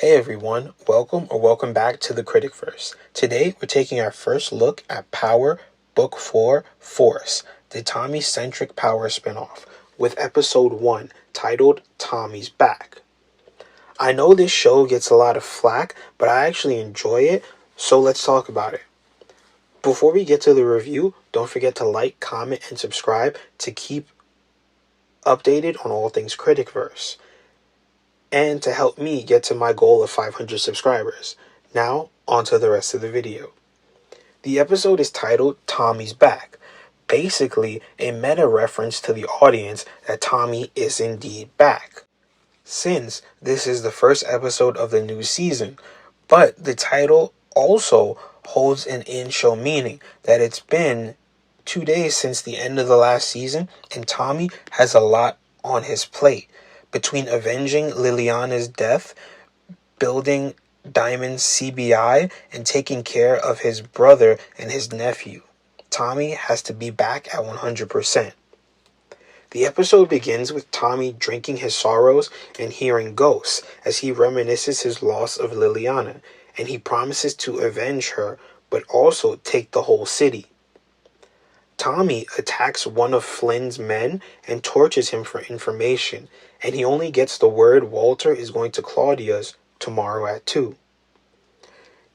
Hey everyone, welcome back to the Critic-Verse. Today we're taking our first look at Power, Book 4, Force, the Tommy-centric Power spinoff, with Episode 1, titled Tommy's Back. I know this show gets a lot of flack, but I actually enjoy it, so let's talk about it. Before we get to the review, don't forget to like, comment, and subscribe to keep updated on all things Critic-Verse, and to help me get to my goal of 500 subscribers. Now, on to the rest of the video. The episode is titled Tommy's Back, basically a meta reference to the audience that Tommy is indeed back, since this is the first episode of the new season, but the title also holds an in-show meaning that it's been 2 days since the end of the last season, and Tommy has a lot on his plate. Between avenging Liliana's death, building Diamond's CBI, and taking care of his brother and his nephew, Tommy has to be back at 100%. The episode begins with Tommy drinking his sorrows and hearing ghosts as he reminisces his loss of Liliana, and he promises to avenge her, but also take the whole city. Tommy attacks one of Flynn's men and tortures him for information, and he only gets the word Walter is going to Claudia's tomorrow at 2.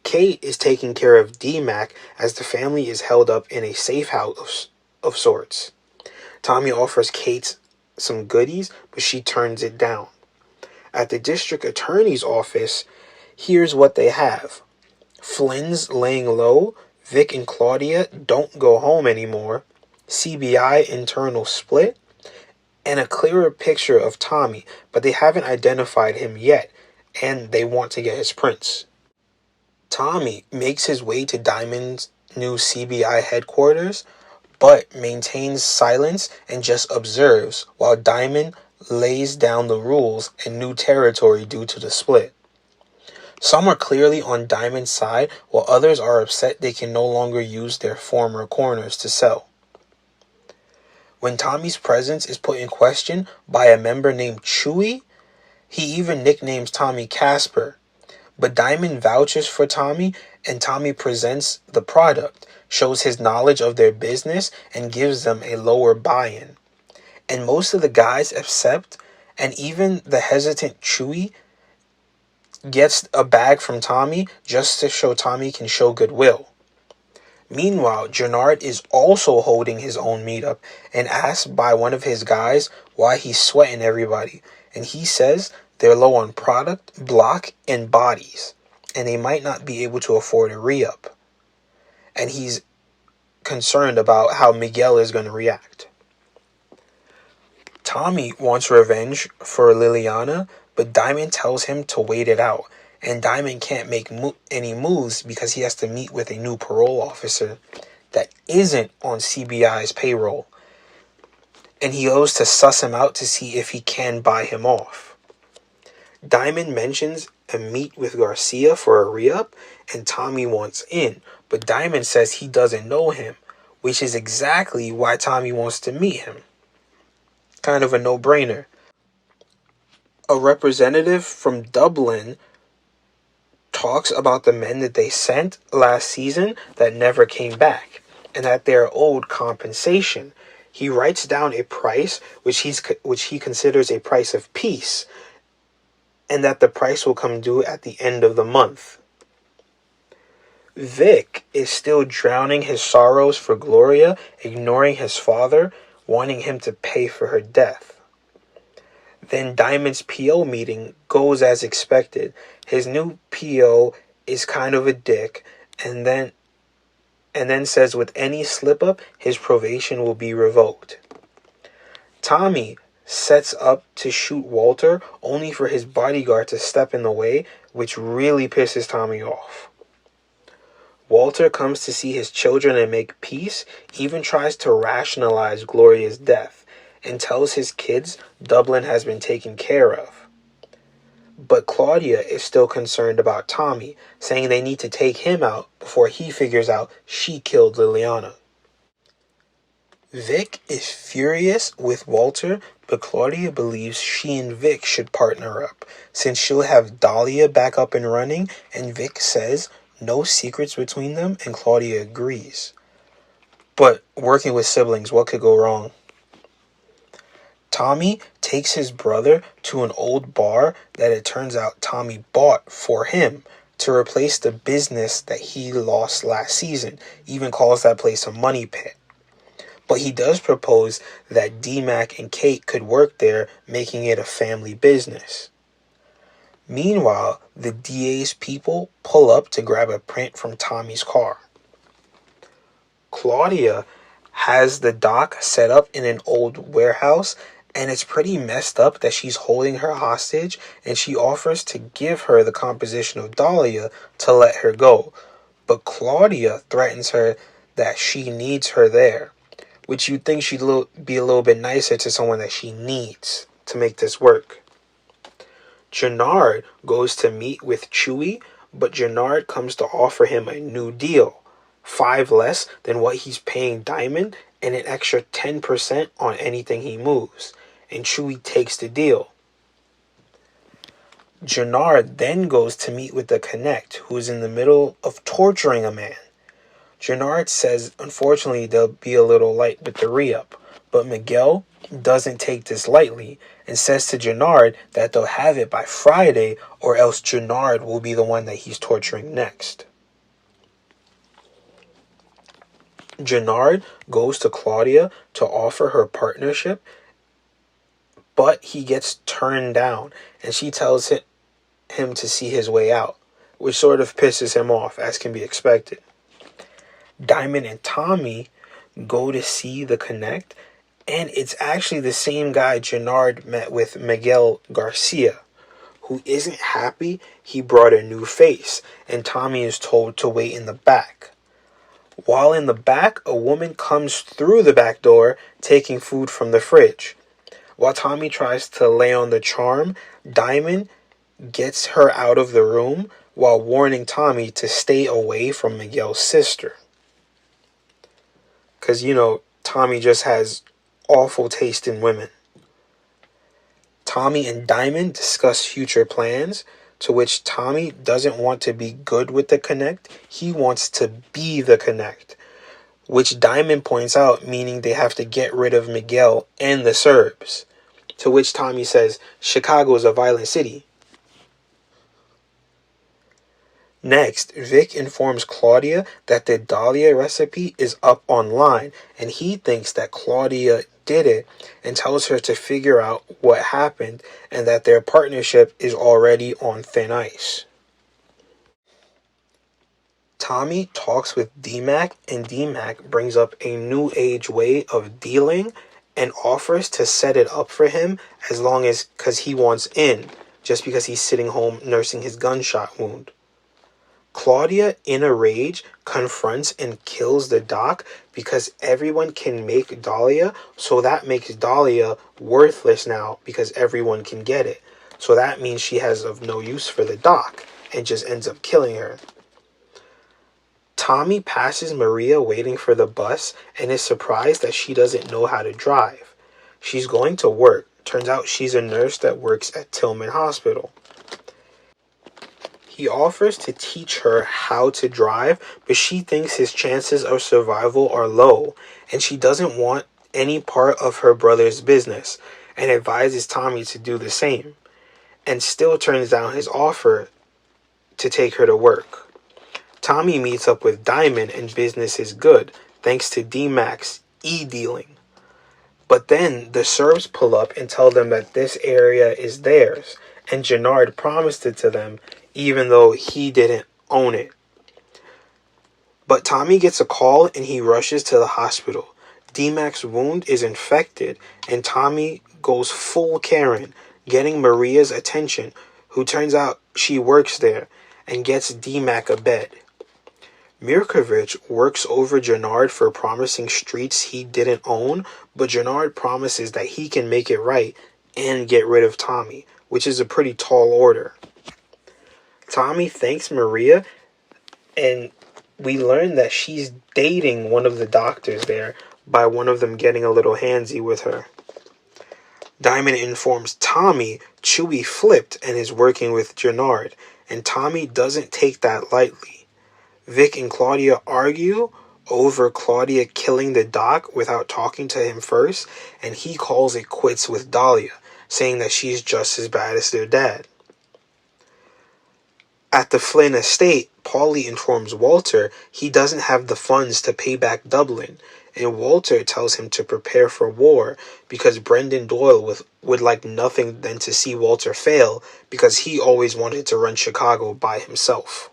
Kate is taking care of D-Mac as the family is held up in a safe house of sorts. Tommy offers Kate some goodies, but she turns it down. At the district attorney's office, here's what they have. Flynn's laying low, Vic and Claudia don't go home anymore, CBI internal split, and a clearer picture of Tommy, but they haven't identified him yet, and they want to get his prints. Tommy makes his way to Diamond's new CBI headquarters, but maintains silence and just observes while Diamond lays down the rules in new territory due to the split. Some are clearly on Diamond's side, while others are upset they can no longer use their former corners to sell. When Tommy's presence is put in question by a member named Chewy, he even nicknames Tommy Casper. But Diamond vouches for Tommy, and Tommy presents the product, shows his knowledge of their business, and gives them a lower buy-in. And most of the guys accept, and even the hesitant Chewy gets a bag from Tommy just to show Tommy can show goodwill. Meanwhile, Jenard is also holding his own meetup and asked by one of his guys why he's sweating everybody, and he says they're low on product, block, and bodies, and they might not be able to afford a re-up. And he's concerned about how Miguel is going to react. Tommy wants revenge for Liliana, but Diamond tells him to wait it out, and Diamond can't make any moves because he has to meet with a new parole officer that isn't on CBI's payroll, and he goes to suss him out to see if he can buy him off. Diamond mentions a meet with Garcia for a re-up, and Tommy wants in, but Diamond says he doesn't know him, which is exactly why Tommy wants to meet him. Kind of a no-brainer. A representative from Dublin talks about the men that they sent last season that never came back, and that they're owed compensation. He writes down a price which he considers a price of peace, and that the price will come due at the end of the month. Vic is still drowning his sorrows for Gloria, ignoring his father, wanting him to pay for her death. Then Diamond's PO meeting goes as expected. His new PO is kind of a dick, and then says with any slip-up, his probation will be revoked. Tommy sets up to shoot Walter, only for his bodyguard to step in the way, which really pisses Tommy off. Walter comes to see his children and make peace, even tries to rationalize Gloria's death, and tells his kids Dublin has been taken care of. But Claudia is still concerned about Tommy, saying they need to take him out before he figures out she killed Liliana. Vic is furious with Walter, but Claudia believes she and Vic should partner up, since she'll have Dahlia back up and running, and Vic says no secrets between them, and Claudia agrees. But working with siblings, what could go wrong? Tommy takes his brother to an old bar that it turns out Tommy bought for him to replace the business that he lost last season. Even calls that place a money pit. But he does propose that D-Mac and Kate could work there, making it a family business. Meanwhile, the DA's people pull up to grab a print from Tommy's car. Claudia has the dock set up in an old warehouse, and it's pretty messed up that she's holding her hostage, and she offers to give her the composition of Dahlia to let her go. But Claudia threatens her that she needs her there, which you'd think she'd be a little bit nicer to someone that she needs to make this work. Jenard goes to meet with Chewie, but Jenard comes to offer him a new deal. 5 less than what he's paying Diamond, and an extra 10% on anything he moves. And Chewie takes the deal. Jenard then goes to meet with the Connect, who is in the middle of torturing a man. Jenard says, unfortunately, they'll be a little light with the re-up, but Miguel doesn't take this lightly and says to Jenard that they'll have it by Friday, or else Jenard will be the one that he's torturing next. Jenard goes to Claudia to offer her partnership, but he gets turned down, and she tells him to see his way out, which sort of pisses him off, as can be expected. Diamond and Tommy go to see the Connect, and it's actually the same guy Jenard met with, Miguel Garcia, who isn't happy he brought a new face, and Tommy is told to wait in the back. While in the back, a woman comes through the back door taking food from the fridge. While Tommy tries to lay on the charm, Diamond gets her out of the room while warning Tommy to stay away from Miguel's sister. Because, Tommy just has awful taste in women. Tommy and Diamond discuss future plans, to which Tommy doesn't want to be good with the Connect. He wants to be the Connect, which Diamond points out, meaning they have to get rid of Miguel and the Serbs. To which Tommy says, Chicago is a violent city. Next, Vic informs Claudia that the Dahlia recipe is up online, and he thinks that Claudia did it and tells her to figure out what happened and that their partnership is already on thin ice. Tommy talks with D-Mac, and D-Mac brings up a new age way of dealing and offers to set it up for him as long as because he wants in, just because he's sitting home nursing his gunshot wound. Claudia, in a rage, confronts and kills the doc because everyone can make Dahlia, so that makes Dahlia worthless now because everyone can get it. So that means she has of no use for the doc and just ends up killing her. Tommy passes Maria waiting for the bus and is surprised that she doesn't know how to drive. She's going to work. Turns out she's a nurse that works at Tillman Hospital. He offers to teach her how to drive, but she thinks his chances of survival are low, and she doesn't want any part of her brother's business, and advises Tommy to do the same, and still turns down his offer to take her to work. Tommy meets up with Diamond, and business is good, thanks to D-Mac's e-dealing. But then the Serbs pull up and tell them that this area is theirs, and Jenard promised it to them, even though he didn't own it. But Tommy gets a call and he rushes to the hospital. D-Mac's wound is infected, and Tommy goes full Karen, getting Maria's attention, who turns out she works there, and gets D-Mac a bed. Mirkovich works over Jenard for promising streets he didn't own, but Jenard promises that he can make it right and get rid of Tommy, which is a pretty tall order. Tommy thanks Maria, and we learn that she's dating one of the doctors there, by one of them getting a little handsy with her. Diamond informs Tommy Chewie flipped and is working with Jenard, and Tommy doesn't take that lightly. Vic and Claudia argue over Claudia killing the doc without talking to him first, and he calls it quits with Dahlia, saying that she's just as bad as their dad. At the Flynn estate, Paulie informs Walter he doesn't have the funds to pay back Dublin, and Walter tells him to prepare for war because Brendan Doyle would like nothing than to see Walter fail because he always wanted to run Chicago by himself.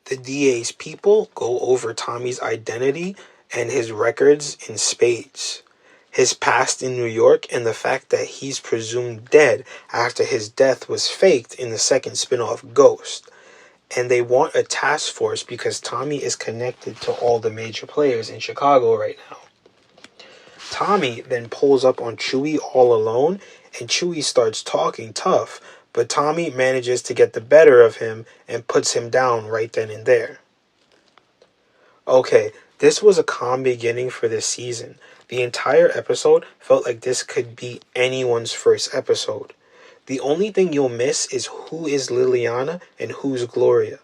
The DA's people go over Tommy's identity and his records in spades. His past in New York and the fact that he's presumed dead after his death was faked in the second spin-off Ghost. And they want a task force because Tommy is connected to all the major players in Chicago right now. Tommy then pulls up on Chewie all alone, and Chewie starts talking tough, but Tommy manages to get the better of him and puts him down right then and there. Okay, this was a calm beginning for this season. The entire episode felt like this could be anyone's first episode. The only thing you'll miss is who is Liliana and who's Gloria.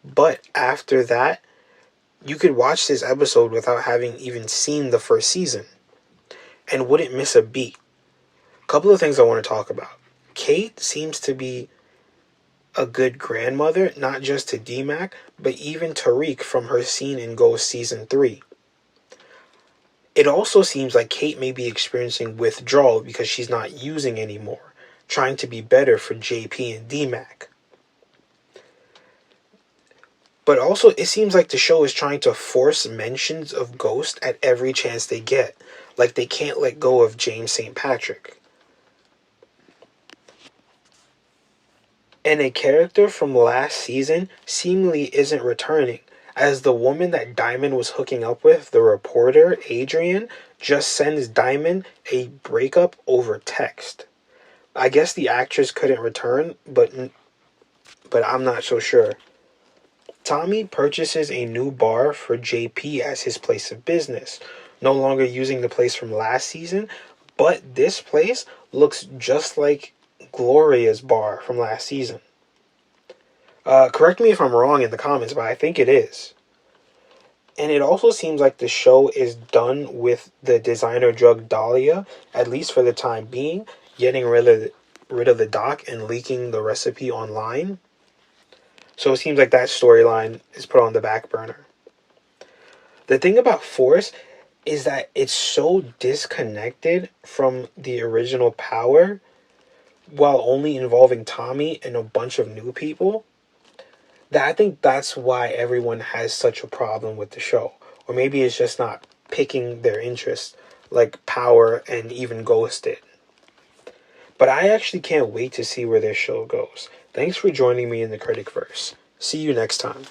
But after that, you could watch this episode without having even seen the first season and wouldn't miss a beat. A couple of things I want to talk about. Kate seems to be a good grandmother, not just to D-Mac, but even Tariq from her scene in Ghost Season 3. It also seems like Kate may be experiencing withdrawal because she's not using anymore, trying to be better for JP and D-Mac. But also, it seems like the show is trying to force mentions of Ghost at every chance they get, like they can't let go of James St. Patrick. And a character from last season seemingly isn't returning, as the woman that Diamond was hooking up with, the reporter, Adrian, just sends Diamond a breakup over text. I guess the actress couldn't return, but I'm not so sure. Tommy purchases a new bar for JP as his place of business, no longer using the place from last season, but this place looks just like Gloria's bar from last season. Correct me if I'm wrong in the comments, but I think it is. And it also seems like the show is done with the designer drug Dahlia, at least for the time being, getting rid of the doc and leaking the recipe online. So it seems like that storyline is put on the back burner. The thing about Force is that it's so disconnected from the original Power, while only involving Tommy and a bunch of new people, that I think that's why everyone has such a problem with the show. Or maybe it's just not picking their interest like Power and even Ghost did. But I actually can't wait to see where this show goes. Thanks for joining me in the Critic-Verse. See you next time.